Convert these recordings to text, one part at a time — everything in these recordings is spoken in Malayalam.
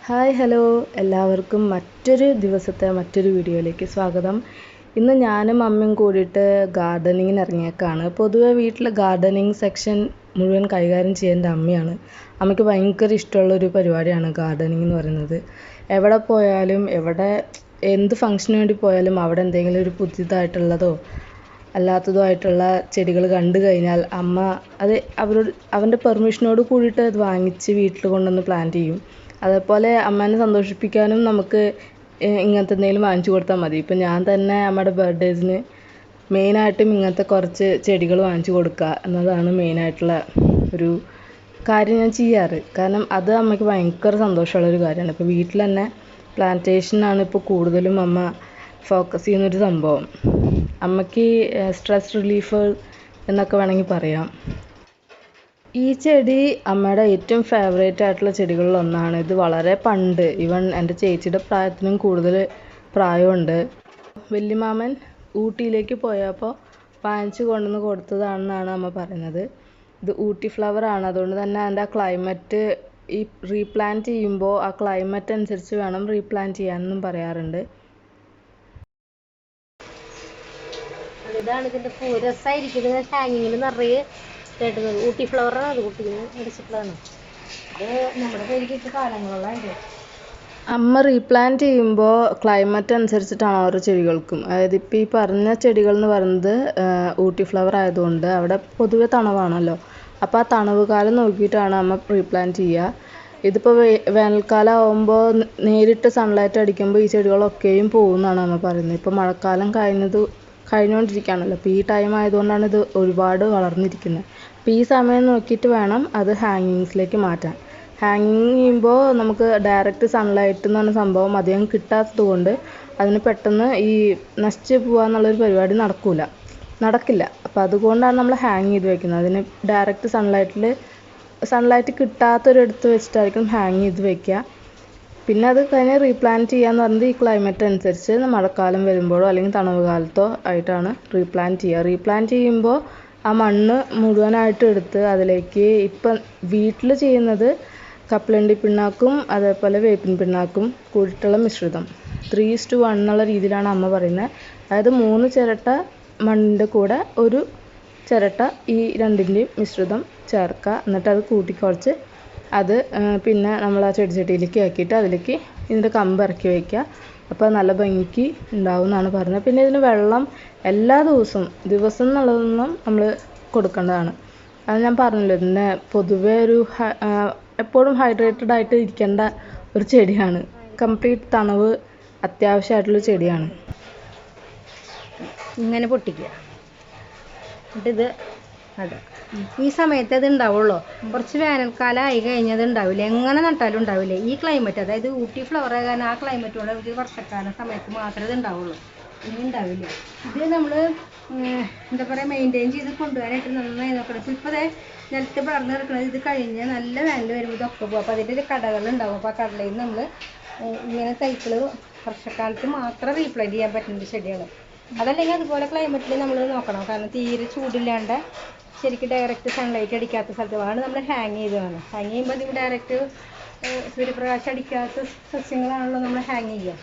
ഹായ് ഹലോ എല്ലാവർക്കും മറ്റൊരു ദിവസത്തെ മറ്റൊരു വീഡിയോയിലേക്ക് സ്വാഗതം. ഇന്ന് ഞാനും അമ്മയും കൂടിയിട്ട് ഗാർഡനിങ്ങിന് ഇറങ്ങിയേക്കാണ്. പൊതുവെ വീട്ടിൽ ഗാർഡനിങ് സെക്ഷൻ മുഴുവൻ കൈകാര്യം ചെയ്യേണ്ട അമ്മയാണ്. അമ്മയ്ക്ക് ഭയങ്കര ഇഷ്ടമുള്ളൊരു പരിപാടിയാണ് ഗാർഡനിങ് എന്ന് പറയുന്നത്. എവിടെ പോയാലും എന്ത് ഫംഗ്ഷന് വേണ്ടി പോയാലും അവിടെ എന്തെങ്കിലും ഒരു പുതിയതായിട്ടുള്ളതോ അല്ലാത്തതോ ആയിട്ടുള്ള ചെടികൾ കണ്ടു കഴിഞ്ഞാൽ അമ്മ അത് അവൻ്റെ പെർമിഷനോട് കൂടിയിട്ട് അത് വാങ്ങിച്ച് വീട്ടിൽ കൊണ്ടുവന്ന് പ്ലാന്റ് ചെയ്യും. അതേപോലെ അമ്മേനെ സന്തോഷിപ്പിക്കാനും നമുക്ക് ഇങ്ങനത്തെ എന്തെങ്കിലും വാങ്ങിച്ചു കൊടുത്താൽ മതി. ഇപ്പം ഞാൻ തന്നെ അമ്മയുടെ ബർത്ത്ഡേസിന് മെയിനായിട്ടും ഇങ്ങനത്തെ കുറച്ച് ചെടികൾ വാങ്ങിച്ചു കൊടുക്കുക എന്നതാണ് മെയിനായിട്ടുള്ള ഒരു കാര്യം ഞാൻ ചെയ്യാറ്. കാരണം അത് അമ്മയ്ക്ക് ഭയങ്കര സന്തോഷമുള്ളൊരു കാര്യമാണ്. ഇപ്പോൾ വീട്ടിൽ തന്നെ പ്ലാന്റേഷനാണ് ഇപ്പോൾ കൂടുതലും അമ്മ ഫോക്കസ് ചെയ്യുന്നൊരു സംഭവം. അമ്മയ്ക്ക് സ്ട്രെസ് റിലീഫ് എന്നൊക്കെ വേണമെങ്കിൽ പറയാം. ഈ ചെടി അമ്മയുടെ ഏറ്റവും ഫേവറേറ്റ് ആയിട്ടുള്ള ചെടികളിൽ ഒന്നാണ്. ഇത് വളരെ പണ്ട് ഈവൻ എൻ്റെ ചേച്ചിയുടെ പ്രായത്തിനും കൂടുതൽ പ്രായമുണ്ട്. വല്യമാമൻ ഊട്ടിയിലേക്ക് പോയപ്പോൾ വാങ്ങിച്ചു കൊണ്ടുവന്ന് കൊടുത്തതാണെന്നാണ് അമ്മ പറയുന്നത്. ഇത് ഊട്ടി ഫ്ലവറാണ്. അതുകൊണ്ട് തന്നെ അതിൻ്റെ ആ ക്ലൈമറ്റ് ഈ റീപ്ലാന്റ് ചെയ്യുമ്പോൾ ആ ക്ലൈമറ്റ് അനുസരിച്ച് വേണം റീപ്ലാന്റ് ചെയ്യാനെന്നും പറയാറുണ്ട്. ഇതാണ് ഇതിൻ്റെ പൂ. രസമായിരിക്കും. ഹാങ്ങിങ്ങിൽ നിറയെ കേട്ടുന്നത് ഊട്ടി ഫ്ലവറാണ്. അത് കുട്ടികൾ അടിച്ചിട്ടുള്ളതാണ്. അത് നമ്മുടെ പേരിലേക്ക് കാലങ്ങളുള്ള ഉണ്ട്. അമ്മ റീപ്ലാന്റ് ചെയ്യുമ്പോൾ ക്ലൈമറ്റ് അനുസരിച്ചിട്ടാണ് ഓരോ ചെടികൾക്കും. അതായത് ഇപ്പോൾ ഈ പറഞ്ഞ ചെടികൾ എന്ന് പറയുന്നത് ഊട്ടി ഫ്ലവർ ആയതുകൊണ്ട് അവിടെ പൊതുവെ തണവാണല്ലോ. അപ്പോൾ ആ തണവ് കാലം നോക്കിയിട്ടാണ് അമ്മ റീപ്ലാന്റ് ചെയ്യുക. ഇതിപ്പോൾ വേനൽക്കാലം ആകുമ്പോൾ നേരിട്ട് സൺലൈറ്റ് അടിക്കുമ്പോൾ ഈ ചെടികളൊക്കെയും പോകുമെന്നാണ് അമ്മ പറയുന്നത്. ഇപ്പോൾ മഴക്കാലം കഴിഞ്ഞുകൊണ്ടിരിക്കുകയാണല്ലോ. അപ്പോൾ ഈ ടൈം ആയതുകൊണ്ടാണ് ഇത് ഒരുപാട് വളർന്നിരിക്കുന്നത്. അപ്പോൾ ഈ സമയം നോക്കിയിട്ട് വേണം അത് ഹാങ്ങിങ്സിലേക്ക് മാറ്റാൻ. ഹാങ്ങിങ് ചെയ്യുമ്പോൾ നമുക്ക് ഡയറക്റ്റ് സൺലൈറ്റ് എന്ന് പറഞ്ഞ സംഭവം അധികം കിട്ടാത്തത് കൊണ്ട് അതിന് പെട്ടെന്ന് ഈ നശിച്ച് പോകാന്നുള്ളൊരു പരിപാടി നടക്കില്ല. അപ്പോൾ അതുകൊണ്ടാണ് നമ്മൾ ഹാങ് ചെയ്ത് വെക്കുന്നത്. അതിന് ഡയറക്റ്റ് സൺലൈറ്റ് കിട്ടാത്തൊരിടത്ത് വെച്ചിട്ടായിരിക്കും ഹാങ് ചെയ്ത് വെക്കുക. പിന്നെ അത് കഴിഞ്ഞ് റീപ്ലാന്റ് ചെയ്യാന്ന് പറയുന്നത് ഈ ക്ലൈമറ്റ് അനുസരിച്ച് മഴക്കാലം വരുമ്പോഴോ അല്ലെങ്കിൽ തണുവ് കാലത്തോ ആയിട്ടാണ് റീപ്ലാന്റ് ചെയ്യുക. റീപ്ലാന്റ് ചെയ്യുമ്പോൾ ആ മണ്ണ് മുഴുവനായിട്ട് എടുത്ത് അതിലേക്ക് ഇപ്പം വീട്ടിൽ ചെയ്യുന്നത് കപ്പലണ്ടി പിണ്ണാക്കും അതേപോലെ വേപ്പിൻ പിണ്ണാക്കും കൂടിയിട്ടുള്ള മിശ്രിതം 3:1 എന്നുള്ള രീതിയിലാണ് അമ്മ പറയുന്നത്. അതായത് 3 ചിരട്ട മണ്ണിൻ്റെ കൂടെ 1 ചിരട്ട ഈ രണ്ടിൻ്റെയും മിശ്രിതം ചേർക്കുക. എന്നിട്ട് അത് കൂട്ടിക്കുഴച്ച് അത് പിന്നെ നമ്മൾ ആ ചെടിച്ചട്ടിയിലേക്ക് ആക്കിയിട്ട് അതിലേക്ക് ഇതിൻ്റെ കമ്പ് ഇറക്കി വയ്ക്കുക. അപ്പോൾ നല്ല ഭംഗിക്ക് ഉണ്ടാവും എന്നാണ് പറയുന്നത്. പിന്നെ ഇതിന് വെള്ളം എല്ലാ ദിവസം എന്നുള്ളതൊന്നും നമ്മൾ കൊടുക്കേണ്ടതാണ്. അത് ഞാൻ പറഞ്ഞല്ലോ, ഇതിൻ്റെ പൊതുവേ എപ്പോഴും ഹൈഡ്രേറ്റഡ് ആയിട്ട് ഇരിക്കേണ്ട ഒരു ചെടിയാണ്. കംപ്ലീറ്റ് തണവ് അത്യാവശ്യമായിട്ടുള്ള ചെടിയാണ്. ഇങ്ങനെ പൊട്ടിക്കുക. എന്നിട്ടിത് അതെ ഈ സമയത്ത് അത് ഉണ്ടാവുള്ളൂ. കുറച്ച് വേനൽക്കാലം ആയി കഴിഞ്ഞത് ഉണ്ടാവില്ല. എങ്ങനെ നട്ടാലും ഉണ്ടാവില്ല. ഈ ക്ലൈമറ്റ്, അതായത് ഊട്ടി ഫ്ലവർ ആകാൻ ആ ക്ലൈമറ്റോടെ ഒരു വർഷക്കാലം സമയത്ത് മാത്രമേ ഇത് ഉണ്ടാവുള്ളൂ. ഇനി ഉണ്ടാവില്ല. ഇത് നമ്മൾ എന്താ പറയുക, മെയിൻറ്റെയിൻ ചെയ്ത് കൊണ്ടുപോകാനായിട്ട് നന്നായി നോക്കണം. ഇപ്പോൾ ഇതേ നിലത്ത് വളർന്ന് കിടക്കുന്നത് ഇത് കഴിഞ്ഞ് നല്ല വേനൽ വരുമ്പോൾ ഇതൊക്കെ പോകും. അപ്പോൾ അതിൻ്റെ ഒരു കടകളുണ്ടാവും. അപ്പോൾ ആ കടലയിൽ നമ്മൾ ഇങ്ങനെ തൈക്കൾ വർഷക്കാലത്ത് മാത്രം റീപ്ലാന്റ് ചെയ്യാൻ പറ്റുന്ന ചെടിയാണ്. അതല്ലെങ്കിൽ അതുപോലെ ക്ലൈമറ്റിൽ നമ്മൾ നോക്കണം. കാരണം തീരെ ചൂടില്ലാണ്ട് ശരിക്കും ഡയറക്റ്റ് സൺലൈറ്റ് അടിക്കാത്ത സ്ഥലത്താണ് നമ്മൾ ഹാങ് ചെയ്ത് വേണം. ഹാങ് ചെയ്യുമ്പോൾ അതിന് ഡയറക്റ്റ് സൂര്യപ്രകാശം അടിക്കാത്ത സസ്യങ്ങളാണല്ലോ നമ്മൾ ഹാങ് ചെയ്യുക.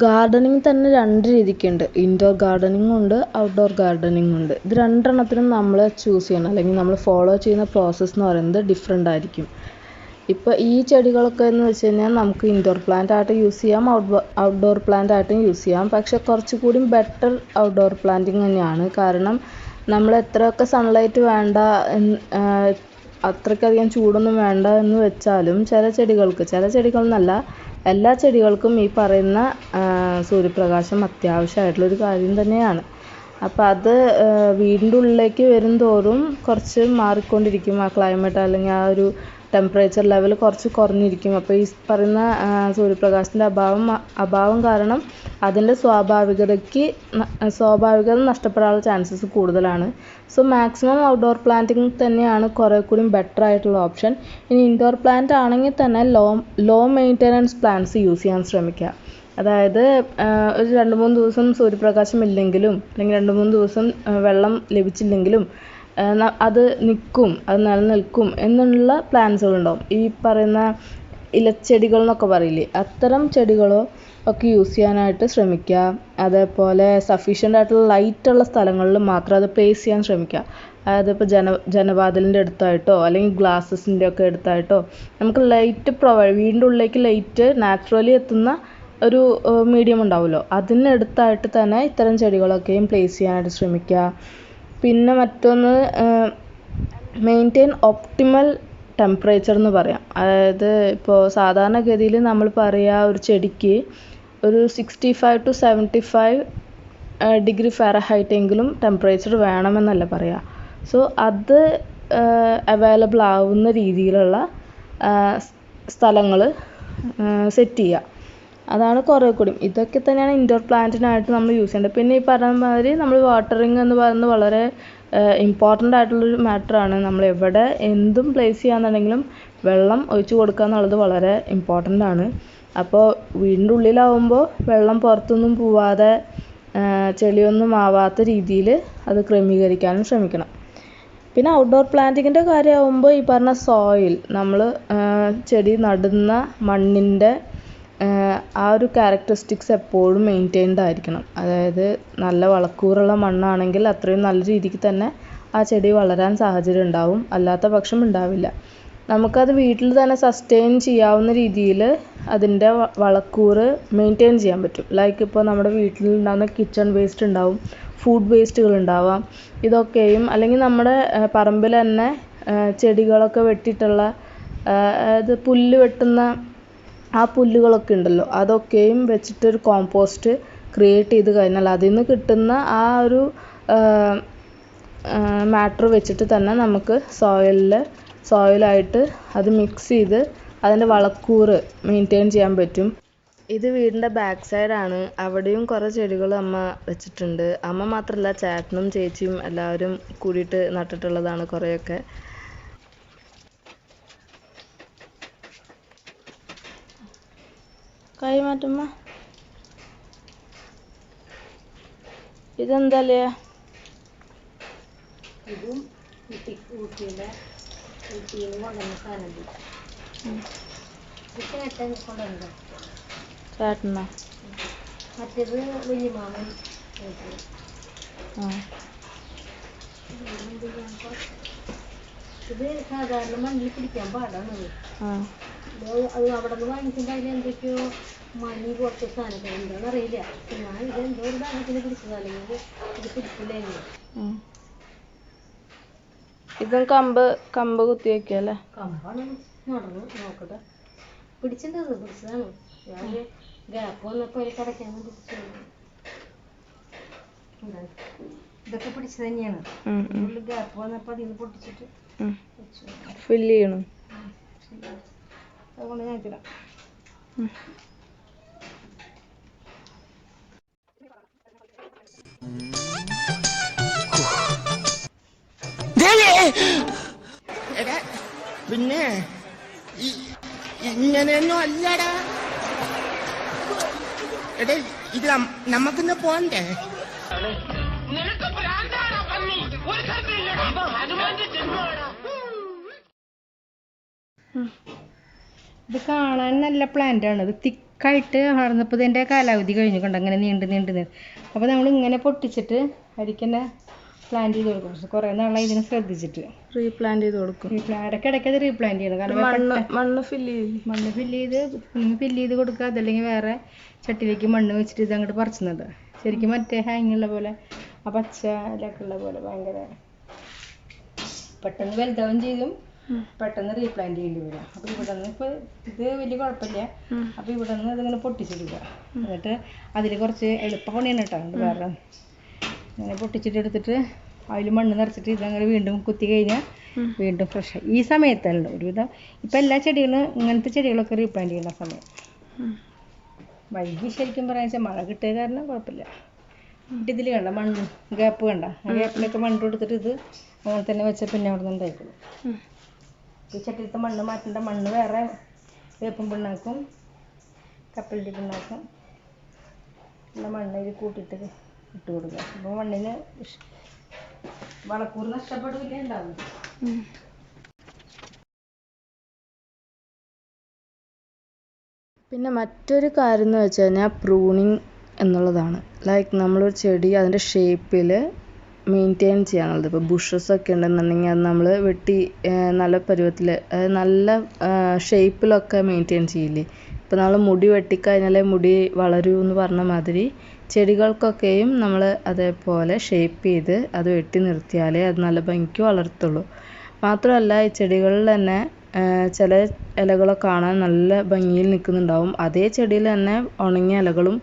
ഗാർഡനിങ് തന്നെ 2 രീതിക്കുണ്ട്. ഇൻഡോർ ഗാർഡനിങ് ഉണ്ട്, ഔട്ട്ഡോർ ഗാർഡനിങ് ഉണ്ട്. ഇത് രണ്ടെണ്ണത്തിനും നമ്മൾ ചൂസ് ചെയ്യണം, അല്ലെങ്കിൽ നമ്മൾ ഫോളോ ചെയ്യുന്ന പ്രോസസ്സ് എന്ന് പറയുന്നത് ഡിഫറെൻ്റ് ആയിരിക്കും. ഇപ്പോൾ ഈ ചെടികളൊക്കെ എന്ന് വെച്ച് കഴിഞ്ഞാൽ നമുക്ക് ഇൻഡോർ പ്ലാന്റ് ആയിട്ട് യൂസ് ചെയ്യാം, ഔട്ട്ഡോർ പ്ലാന്റ് ആയിട്ടും യൂസ് ചെയ്യാം. പക്ഷേ കുറച്ചുകൂടി ബെറ്റർ ഔട്ട്ഡോർ പ്ലാന്റിങ് തന്നെയാണ്. കാരണം നമ്മൾ എത്രയൊക്കെ സൺലൈറ്റ് വേണ്ട, അത്രയ്ക്കധികം ചൂടൊന്നും വേണ്ട എന്ന് വെച്ചാലും ചില ചെടികളെന്നല്ല എല്ലാ ചെടികൾക്കും ഈ പറയുന്ന സൂര്യപ്രകാശം അത്യാവശ്യമായിട്ടുള്ളൊരു കാര്യം തന്നെയാണ്. അപ്പോൾ അത് വീടിൻ്റെ ഉള്ളിലേക്ക് വരും തോറും കുറച്ച് മാറിക്കൊണ്ടിരിക്കും. ആ ക്ലൈമറ്റ് അല്ലെങ്കിൽ ആ ഒരു ടെമ്പറേച്ചർ ലെവൽ കുറച്ച് കുറഞ്ഞിരിക്കും. അപ്പോൾ ഈ പറയുന്ന സൂര്യപ്രകാശത്തിൻ്റെ അഭാവം കാരണം അതിൻ്റെ സ്വാഭാവികത നഷ്ടപ്പെടാനുള്ള ചാൻസസ് കൂടുതലാണ്. സോ മാക്സിമം ഔട്ട്ഡോർ പ്ലാന്റിങ് തന്നെയാണ് കുറേ കൂടി ബെറ്റർ ആയിട്ടുള്ള ഓപ്ഷൻ. ഇനി ഇൻഡോർ പ്ലാന്റ് ആണെങ്കിൽ തന്നെ ലോ മെയിൻ്റെനൻസ് പ്ലാന്റ്സ് യൂസ് ചെയ്യാൻ ശ്രമിക്കുക. അതായത് ഒരു 2-3 ദിവസം സൂര്യപ്രകാശം ഇല്ലെങ്കിലും അല്ലെങ്കിൽ 2-3 ദിവസം വെള്ളം ലഭിച്ചില്ലെങ്കിലും അത് നിൽക്കും, അത് നിലനിൽക്കും എന്നുള്ള പ്ലാന്റ്സുകളുണ്ടാവും. ഈ പറയുന്ന ഇലച്ചെടികൾ എന്നൊക്കെ പറയില്ലേ, അത്തരം ചെടികളോ ഒക്കെ യൂസ് ചെയ്യാനായിട്ട് ശ്രമിക്കുക. അതേപോലെ സഫീഷ്യൻ്റ് ആയിട്ടുള്ള ലൈറ്റുള്ള സ്ഥലങ്ങളിൽ മാത്രം അത് പ്ലേസ് ചെയ്യാൻ ശ്രമിക്കുക. അതായത് ഇപ്പോൾ ജനവാതിലിൻ്റെ അടുത്തായിട്ടോ അല്ലെങ്കിൽ ഗ്ലാസസിൻ്റെ ഒക്കെ അടുത്തായിട്ടോ നമുക്ക് ലൈറ്റ് വീടിൻ്റെ ഉള്ളിലേക്ക് ലൈറ്റ് നാച്ചുറലി എത്തുന്ന ഒരു മീഡിയം ഉണ്ടാവുമല്ലോ, അതിനടുത്തായിട്ട് തന്നെ ഇത്തരം ചെടികളൊക്കെയും പ്ലേസ് ചെയ്യാനായിട്ട് ശ്രമിക്കുക. പിന്നെ മറ്റൊന്ന്, മെയിൻറ്റെയിൻ ഒപ്റ്റിമൽ ടെമ്പറേച്ചർ എന്ന് പറയാം. അതായത് ഇപ്പോൾ സാധാരണഗതിയിൽ നമ്മൾ പറയുക ഒരു ചെടിക്ക് ഒരു 65 to 75 ഡിഗ്രി ഫാരൻഹൈറ്റ് എങ്കിലും ടെമ്പറേച്ചർ വേണമെന്നല്ല പറയുക. സോ അത് അവൈലബിൾ ആവുന്ന രീതിയിലുള്ള സ്ഥലങ്ങൾ സെറ്റ് ചെയ്യുക. അതാണ് കുറേ കൂടി. ഇതൊക്കെ തന്നെയാണ് ഇൻഡോർ പ്ലാന്റിനായിട്ട് നമ്മൾ യൂസ് ചെയ്യേണ്ടത്. പിന്നെ ഈ പറഞ്ഞ മാതിരി നമ്മൾ വാട്ടറിങ് എന്ന് പറയുന്നത് വളരെ ഇമ്പോർട്ടൻ്റ് ആയിട്ടുള്ളൊരു മാറ്ററാണ്. നമ്മൾ എവിടെ എന്തും പ്ലേസ് ചെയ്യാന്നുണ്ടെങ്കിലും വെള്ളം ഒഴിച്ചു കൊടുക്കുക എന്നുള്ളത് വളരെ ഇമ്പോർട്ടൻ്റ് ആണ്. അപ്പോൾ വീടിൻ്റെ ഉള്ളിലാവുമ്പോൾ വെള്ളം പുറത്തൊന്നും പോവാതെ ചെളിയൊന്നും ആവാത്ത രീതിയിൽ അത് ക്രമീകരിക്കാനും ശ്രമിക്കണം. പിന്നെ ഔട്ട്ഡോർ പ്ലാന്റിങ്ങിൻ്റെ കാര്യമാകുമ്പോൾ ഈ പറഞ്ഞ സോയിൽ, നമ്മൾ ചെടി നടുന്ന മണ്ണിൻ്റെ ആ ഒരു ക്യാരക്ടറിസ്റ്റിക്സ് എപ്പോഴും മെയിൻറ്റെയിൻഡ് ആയിരിക്കണം. അതായത് നല്ല വളക്കൂറുള്ള മണ്ണാണെങ്കിൽ അത്രയും നല്ല രീതിക്ക് തന്നെ ആ ചെടി വളരാൻ സാഹചര്യം ഉണ്ടാവും, അല്ലാത്ത പക്ഷം ഉണ്ടാവില്ല. നമുക്കത് വീട്ടിൽ തന്നെ സസ്റ്റെയിൻ ചെയ്യാവുന്ന രീതിയിൽ അതിൻ്റെ വളക്കൂറ് മെയിൻറ്റെയിൻ ചെയ്യാൻ പറ്റും. ലൈക്ക് ഇപ്പോൾ നമ്മുടെ വീട്ടിലുണ്ടാകുന്ന കിച്ചൺ വേസ്റ്റ് ഉണ്ടാവും, ഫുഡ് വേസ്റ്റുകൾ ഉണ്ടാവാം. ഇതൊക്കെയും അല്ലെങ്കിൽ നമ്മുടെ പറമ്പിൽ തന്നെ ചെടികളൊക്കെ വെട്ടിയിട്ടുള്ള അതായത് പുല്ല് വെട്ടുന്ന ആ പുല്ലുകളൊക്കെ ഉണ്ടല്ലോ, അതൊക്കെയും വെച്ചിട്ടൊരു കോമ്പോസ്റ്റ് ക്രിയേറ്റ് ചെയ്ത് കഴിഞ്ഞാൽ അതിൽ നിന്ന് കിട്ടുന്ന ആ ഒരു മാറ്റർ വെച്ചിട്ട് തന്നെ നമുക്ക് സോയിലായിട്ട് അത് മിക്സ് ചെയ്ത് അതിൻ്റെ വളക്കൂറ് മെയിൻറ്റെയിൻ ചെയ്യാൻ പറ്റും. ഇത് വീടിൻ്റെ ബാക്ക് സൈഡാണ്. അവിടെയും കുറേ ചെടികൾ അമ്മ വെച്ചിട്ടുണ്ട്. അമ്മ മാത്രമല്ല, ചേട്ടനും ചേച്ചിയും എല്ലാവരും കൂടിയിട്ട് നട്ടിട്ടുള്ളതാണ് കുറേയൊക്കെ. കൈ മാറ്റുമ്മ. ഇതെന്തല്ലേ? ഇതും ഊട്ടിയിലെ കൊണ്ടുവന്ന സാധനം. ചേട്ടനാ? മറ്റേത് വലിയ മാമൻ. ഇത് സാധാരണ മണ്ണിൽ പിടിക്കാൻ പാടാണ്. അത് അവിടെ നിന്ന് വാങ്ങിക്കുമ്പോൾ അതിൽ എന്തൊക്കെയോ മണി കുറച്ച് സാധനങ്ങൾ എന്താണെന്ന് അറിയില്ല. ഞാൻ ഇത് എന്തോ ഒരു സാധനത്തിന് പിടിച്ചത്, അല്ലെങ്കിൽ ഇത് പിടിക്കില്ലായിരുന്നു. ഇതും കമ്പ് കുത്തി വെക്കല്ലേ? കമ്പാണ് നടന്നു നോക്കട്ടെ. പിടിച്ചതാണ്. ഞാൻ ഗ്യാപ്പ് വന്നപ്പോൾ അതിൽ കിടക്കാൻ പിടിച്ചത്. ഇതൊക്കെ പിടിച്ചത് തന്നെയാണ്. ഗ്യാപ്പ് വന്നപ്പോൾ അതിൽ നിന്ന് പൊട്ടിച്ചിട്ട് ഫില്ല് ചെയ്യണം. അതുകൊണ്ട് ഞാൻ തരാം. പിന്നെ ഇങ്ങനെയൊന്നും അല്ലടാ. എടാ ഇത് നമുക്കിന്ന് പോണ്ടേ? ഇത് കാണാൻ നല്ല പ്ലാന്റ് ആണ്. ഇത് തിക്കായിട്ട് വളർന്നപ്പോൾ ഇതിൻ്റെ കാലാവധി കഴിഞ്ഞു കണ്ട, അങ്ങനെ നീണ്ട്. അപ്പോൾ നമ്മൾ ഇങ്ങനെ പൊട്ടിച്ചിട്ട് അരിക്കന്നെ പ്ലാന്റ് ചെയ്ത് കൊടുക്കും. പക്ഷെ കുറേ നാളായി ഇതിനെ ശ്രദ്ധിച്ചിട്ട് റീപ്ലാന്റ് ചെയ്ത് കൊടുക്കും. ഇടയ്ക്കിടയ്ക്ക് അത് റീപ്ലാന്റ് ചെയ്യണം. കാരണം മണ്ണ് ഫില്ല് ചെയ്ത് കൊടുക്കുക. അതല്ലെങ്കിൽ വേറെ ചട്ടിയിലേക്ക് മണ്ണ് വെച്ചിട്ട് ഇത് അങ്ങോട്ട് പറിച്ചുന്നത്. ശരിക്കും മറ്റേ ഹാങ്ങുള്ള പോലെ ആ പച്ച ഇലൊക്കെ ഉള്ള പോലെ ഭയങ്കര പെട്ടെന്ന് വലുതാവും ചെയ്യും, പെട്ടെന്ന് റീപ്ലാന്റ് ചെയ്യേണ്ടി വരും. അപ്പോൾ ഇവിടെ നിന്ന് ഇപ്പോൾ ഇത് വലിയ കുഴപ്പമില്ല. അപ്പോൾ ഇവിടെ നിന്ന് ഇതിങ്ങനെ പൊട്ടിച്ചിടുക. എന്നിട്ട് അതിൽ കുറച്ച് എളുപ്പ പണിയാണ് കേട്ടോ. വേറെ അങ്ങനെ പൊട്ടിച്ചിട്ട് എടുത്തിട്ട് അതിൽ മണ്ണ് നിറച്ചിട്ട് ഇതങ്ങനെ വീണ്ടും കുത്തി കഴിഞ്ഞാൽ വീണ്ടും ഫ്രഷായി. ഈ സമയത്തല്ല ഒരുവിധം ഇപ്പം എല്ലാ ചെടികളും ഇങ്ങനത്തെ ചെടികളൊക്കെ റീപ്ലാന്റ് ചെയ്യുന്ന സമയം. വൈകി ശരിക്കും പറയാന്ന് വെച്ചാൽ മഴ കിട്ടിയ കാരണം കുഴപ്പമില്ല. ഇതിൽ കണ്ട മണ്ണ് ഗ്യാപ്പ് കണ്ട, ആ ഗ്യാപ്പിലൊക്കെ മണ്ണ് കൊടുത്തിട്ട് ഇത് അങ്ങനെ തന്നെ വെച്ചാൽ പിന്നെ അവിടെ നിന്ന് ഉണ്ടായിക്കോളും. ഈ ചട്ടിയിലത്തെ മണ്ണ് മാറ്റേണ്ട. മണ്ണ് വേറെ വേപ്പും പിണ്ണാക്കും കപ്പലിൻ്റെ പിണ്ണാക്കും ഉള്ള മണ്ണ് ഇത് കൂട്ടിയിട്ട് ഇട്ട് കൊടുക്കുക. അപ്പോൾ മണ്ണിന് വളക്കൂർ നഷ്ടപ്പെടില്ല ഉണ്ടാവും. പിന്നെ മറ്റൊരു കാര്യം എന്ന് വെച്ച് കഴിഞ്ഞാൽ പ്രൂണിങ് എന്നുള്ളതാണ്. ലൈക്ക് നമ്മളൊരു ചെടി അതിൻ്റെ ഷേപ്പിൽ മെയിൻറ്റെയിൻ ചെയ്യാനുള്ളത്. ഇപ്പോൾ ബുഷസ് ഒക്കെ ഉണ്ടെന്നുണ്ടെങ്കിൽ അത് നമ്മൾ വെട്ടി നല്ല പരുവത്തിൽ, അതായത് നല്ല ഷേപ്പിലൊക്കെ മെയിൻറ്റെയിൻ ചെയ്യില്ലേ. ഇപ്പോൾ നമ്മൾ മുടി വെട്ടിക്കഴിഞ്ഞാലേ മുടി വളരൂ എന്ന് പറഞ്ഞ മാതിരി ചെടികൾക്കൊക്കെയും നമ്മൾ അതേപോലെ ഷേപ്പ് ചെയ്ത് അത് വെട്ടി നിർത്തിയാലേ അത് നല്ല ഭംഗിക്ക് വളർത്തുള്ളൂ. മാത്രമല്ല ഈ ചെടികളിൽ തന്നെ ചില ഇലകളൊക്കെ കാണാൻ നല്ല ഭംഗിയിൽ നിൽക്കുന്നുണ്ടാവും. അതേ ചെടിയിൽ തന്നെ ഉണങ്ങിയ ഇലകളും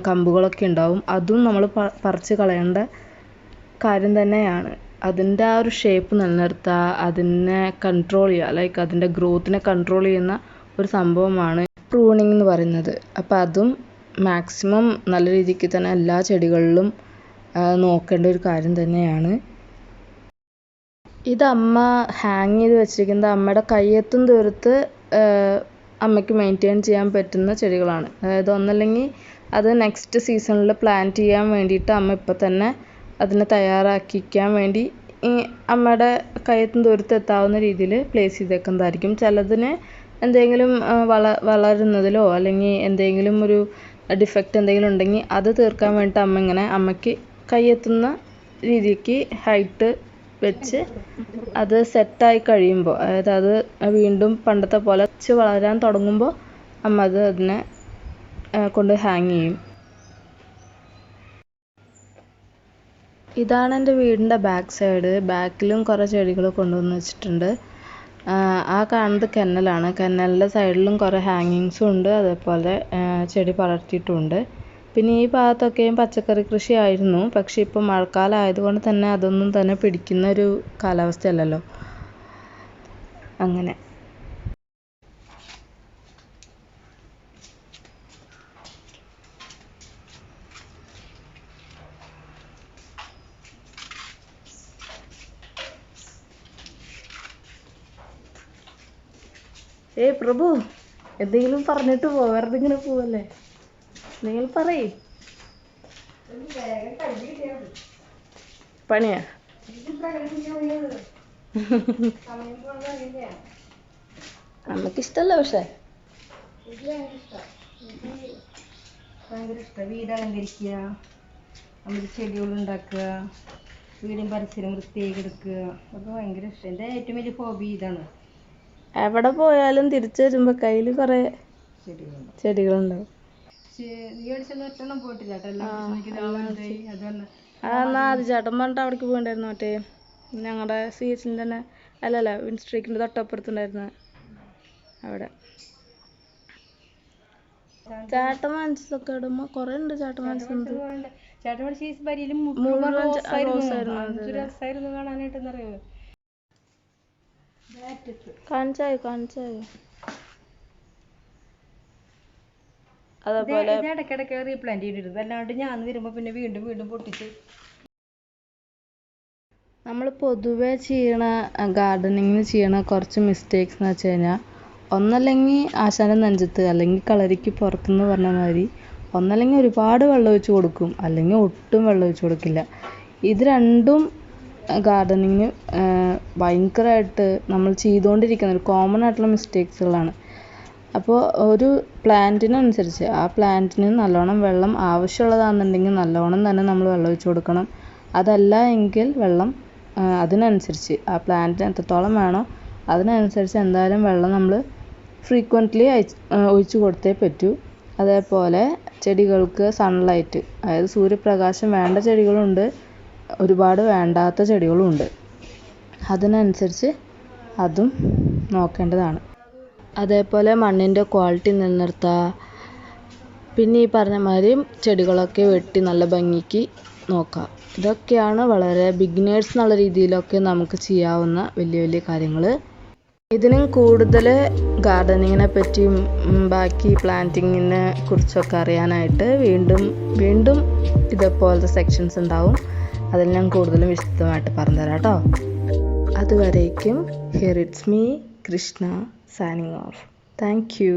കമ്പുകളൊക്കെ ഉണ്ടാവും. അതും നമ്മൾ പറിച്ച് കളയേണ്ട കാര്യം തന്നെയാണ്. അതിൻ്റെ ആ ഒരു ഷേപ്പ് നിലനിർത്തുക, അതിനെ കൺട്രോൾ ചെയ്യുക, ലൈക്ക് അതിൻ്റെ ഗ്രോത്തിനെ കൺട്രോൾ ചെയ്യുന്ന ഒരു സംഭവമാണ് പ്രൂണിങ് എന്ന് പറയുന്നത്. അപ്പോൾ അതും മാക്സിമം നല്ല രീതിക്ക് തന്നെ എല്ലാ ചെടികളിലും നോക്കേണ്ട ഒരു കാര്യം തന്നെയാണ്. ഇത് അമ്മ ഹാങ് ചെയ്ത് വെച്ചിരിക്കുന്നത് അമ്മയുടെ കയ്യെത്തും ദൂരത്ത് അമ്മയ്ക്ക് മെയിൻറ്റെയിൻ ചെയ്യാൻ പറ്റുന്ന ചെടികളാണ്. അതായത് ഒന്നല്ലെങ്കിൽ അത് നെക്സ്റ്റ് സീസണിൽ പ്ലാന്റ് ചെയ്യാൻ വേണ്ടിയിട്ട് അമ്മ ഇപ്പം തന്നെ അതിനെ തയ്യാറാക്കിക്കാൻ വേണ്ടി ഈ അമ്മയുടെ കയ്യെത്തും ദൂരത്ത് എത്താവുന്ന രീതിയിൽ പ്ലേസ് ചെയ്തേക്കുന്നതായിരിക്കും. ചിലതിന് എന്തെങ്കിലും വളരുന്നതിലോ അല്ലെങ്കിൽ എന്തെങ്കിലും ഒരു ഡിഫക്റ്റ് എന്തെങ്കിലും ഉണ്ടെങ്കിൽ അത് തീർക്കാൻ വേണ്ടിയിട്ട് അമ്മ ഇങ്ങനെ അമ്മയ്ക്ക് കയ്യെത്തുന്ന രീതിക്ക് ഹൈറ്റ് വെച്ച് അത് സെറ്റായി കഴിയുമ്പോൾ, അതായത് അത് വീണ്ടും പണ്ടത്തെ പോലെ വളരാൻ തുടങ്ങുമ്പോൾ അമ്മ അതിനെ കൊണ്ട് ഹാങ് ചെയ്യും. ഇതാണ് എൻ്റെ വീടിൻ്റെ ബാക്ക് സൈഡ്. ബാക്കിലും കുറേ ചെടികൾ കൊണ്ടുവന്ന് വെച്ചിട്ടുണ്ട്. ആ കാണുന്നത് കെന്നലാണ്. കെന്നലിൻ്റെ സൈഡിലും കുറേ ഹാങ്ങിങ്സും ഉണ്ട്, അതേപോലെ ചെടി പടർത്തിയിട്ടുമുണ്ട്. പിന്നെ ഈ ഭാഗത്തൊക്കെയും പച്ചക്കറി കൃഷി ആയിരുന്നു. പക്ഷേ ഇപ്പോൾ മഴക്കാലം ആയതുകൊണ്ട് തന്നെ അതൊന്നും തന്നെ പിടിക്കുന്ന ഒരു കാലാവസ്ഥയല്ലല്ലോ. അങ്ങനെ പ്രഭു, എന്തെങ്കിലും പറഞ്ഞിട്ട് പോ, വെറുതെ ഇങ്ങനെ പോവല്ലേ. എന്തെങ്കിലും പറയേ. പണിയാ അമ്മക്ക് ഇഷ്ടല്ല. പക്ഷെ ഭയങ്കര ഇഷ്ടം വീട് അലങ്കരിക്കുക, നമ്മൾ ചെടികൾ ഉണ്ടാക്കുക, വീടും പരിസരം വൃത്തിയാക്കി എടുക്കുക, അതൊക്കെ ഭയങ്കര ഇഷ്ടം. എൻ്റെ ഏറ്റവും വലിയ ഹോബി ഇതാണ്. എവിടെ പോയാലും തിരിച്ചു വരുമ്പോ കയ്യിൽ കുറെ ചെടികളുണ്ടാവും. പോയിട്ടില്ല. എന്നാ അത് ചേട്ടൻ പറഞ്ഞിട്ട് അവിടേക്ക് പോയിണ്ടായിരുന്നു. മറ്റേ ഞങ്ങളുടെ CHന്റെ തന്നെ അല്ലല്ല വിൻസ്ട്രീക്കിന്റെ തൊട്ടപ്പുറത്തുണ്ടായിരുന്ന അവിടെ ചേട്ടൻ മനസ്സൊക്കെ ഇടുമ്പോ കൊറേ ഉണ്ട്. ചേട്ടൻ മനസ്സുണ്ട്. കാണാനായിട്ടെന്നറിയോ. കാണിച്ചായോ അതേപോലെ ഇടയ്ക്കിടയ്ക്ക് റീപ്ലാന്റ് ചെയ്തിരുന്നത്. അല്ലാണ്ട് ഞാൻ വരുമ്പോ പിന്നെ വീണ്ടും വീണ്ടും പൊട്ടിച്ച്. നമ്മൾ പൊതുവെ ചെയ്യണ ഗാർഡനിങ്ങിന് ചെയ്യണ കുറച്ച് മിസ്റ്റേക്സ് എന്ന് വെച്ച് കഴിഞ്ഞാൽ, ഒന്നല്ലെങ്കിൽ ആശാന്റെ നെഞ്ചത്ത് അല്ലെങ്കിൽ കളരിക്ക് പുറത്തുനിന്ന് പറഞ്ഞ മാതിരി, ഒന്നല്ലെങ്കിൽ ഒരുപാട് വെള്ളം ഒഴിച്ച് കൊടുക്കും, അല്ലെങ്കിൽ ഒട്ടും വെള്ളം ഒഴിച്ച് കൊടുക്കില്ല. ഇത് രണ്ടും ഗാർഡനിങ് ഭയങ്കരമായിട്ട് നമ്മൾ ചെയ്തുകൊണ്ടിരിക്കുന്ന ഒരു കോമൺ ആയിട്ടുള്ള മിസ്റ്റേക്സുകളാണ്. അപ്പോൾ ഒരു പ്ലാന്റിനനുസരിച്ച് ആ പ്ലാന്റിന് നല്ലോണം വെള്ളം ആവശ്യമുള്ളതാണെന്നുണ്ടെങ്കിൽ നല്ലോണം തന്നെ നമ്മൾ വെള്ളം ഒഴിച്ച് കൊടുക്കണം. അതല്ല എങ്കിൽ വെള്ളം അതിനനുസരിച്ച് ആ പ്ലാന്റിന് എത്രത്തോളം വേണോ അതിനനുസരിച്ച് എന്തായാലും വെള്ളം നമ്മൾ ഫ്രീക്വൻ്റ്ലി ഒഴിച്ച് കൊടുത്തേ പറ്റൂ. അതേപോലെ ചെടികൾക്ക് സൺലൈറ്റ്, അതായത് സൂര്യപ്രകാശം വേണ്ട ചെടികളുണ്ട്, ഒരുപാട് വേണ്ടാത്ത ചെടികളും ഉണ്ട്. അതിനനുസരിച്ച് അതും നോക്കേണ്ടതാണ്. അതേപോലെ മണ്ണിൻ്റെ ക്വാളിറ്റി നിലനിർത്തുക. പിന്നെ ഈ പറഞ്ഞ മാതിരി ചെടികളൊക്കെ വെട്ടി നല്ല ഭംഗിക്ക് നോക്കുക. ഇതൊക്കെയാണ് വളരെ ബിഗിനേഴ്സ് എന്നുള്ള രീതിയിലൊക്കെ നമുക്ക് ചെയ്യാവുന്ന വലിയ വലിയ കാര്യങ്ങൾ. ഇതിനും കൂടുതൽ ഗാർഡനിങ്ങിനെ പറ്റിയും ബാക്കി പ്ലാന്റിങ്ങിനെ കുറിച്ചൊക്കെ അറിയാനായിട്ട് വീണ്ടും ഇതേപോലത്തെ സെക്ഷൻസ് ഉണ്ടാവും. അതിൽ ഞാൻ കൂടുതലും വിശദമായിട്ട് പറഞ്ഞുതരാം കേട്ടോ. അതുവരേക്കും here it's me Krishna signing off. Thank you.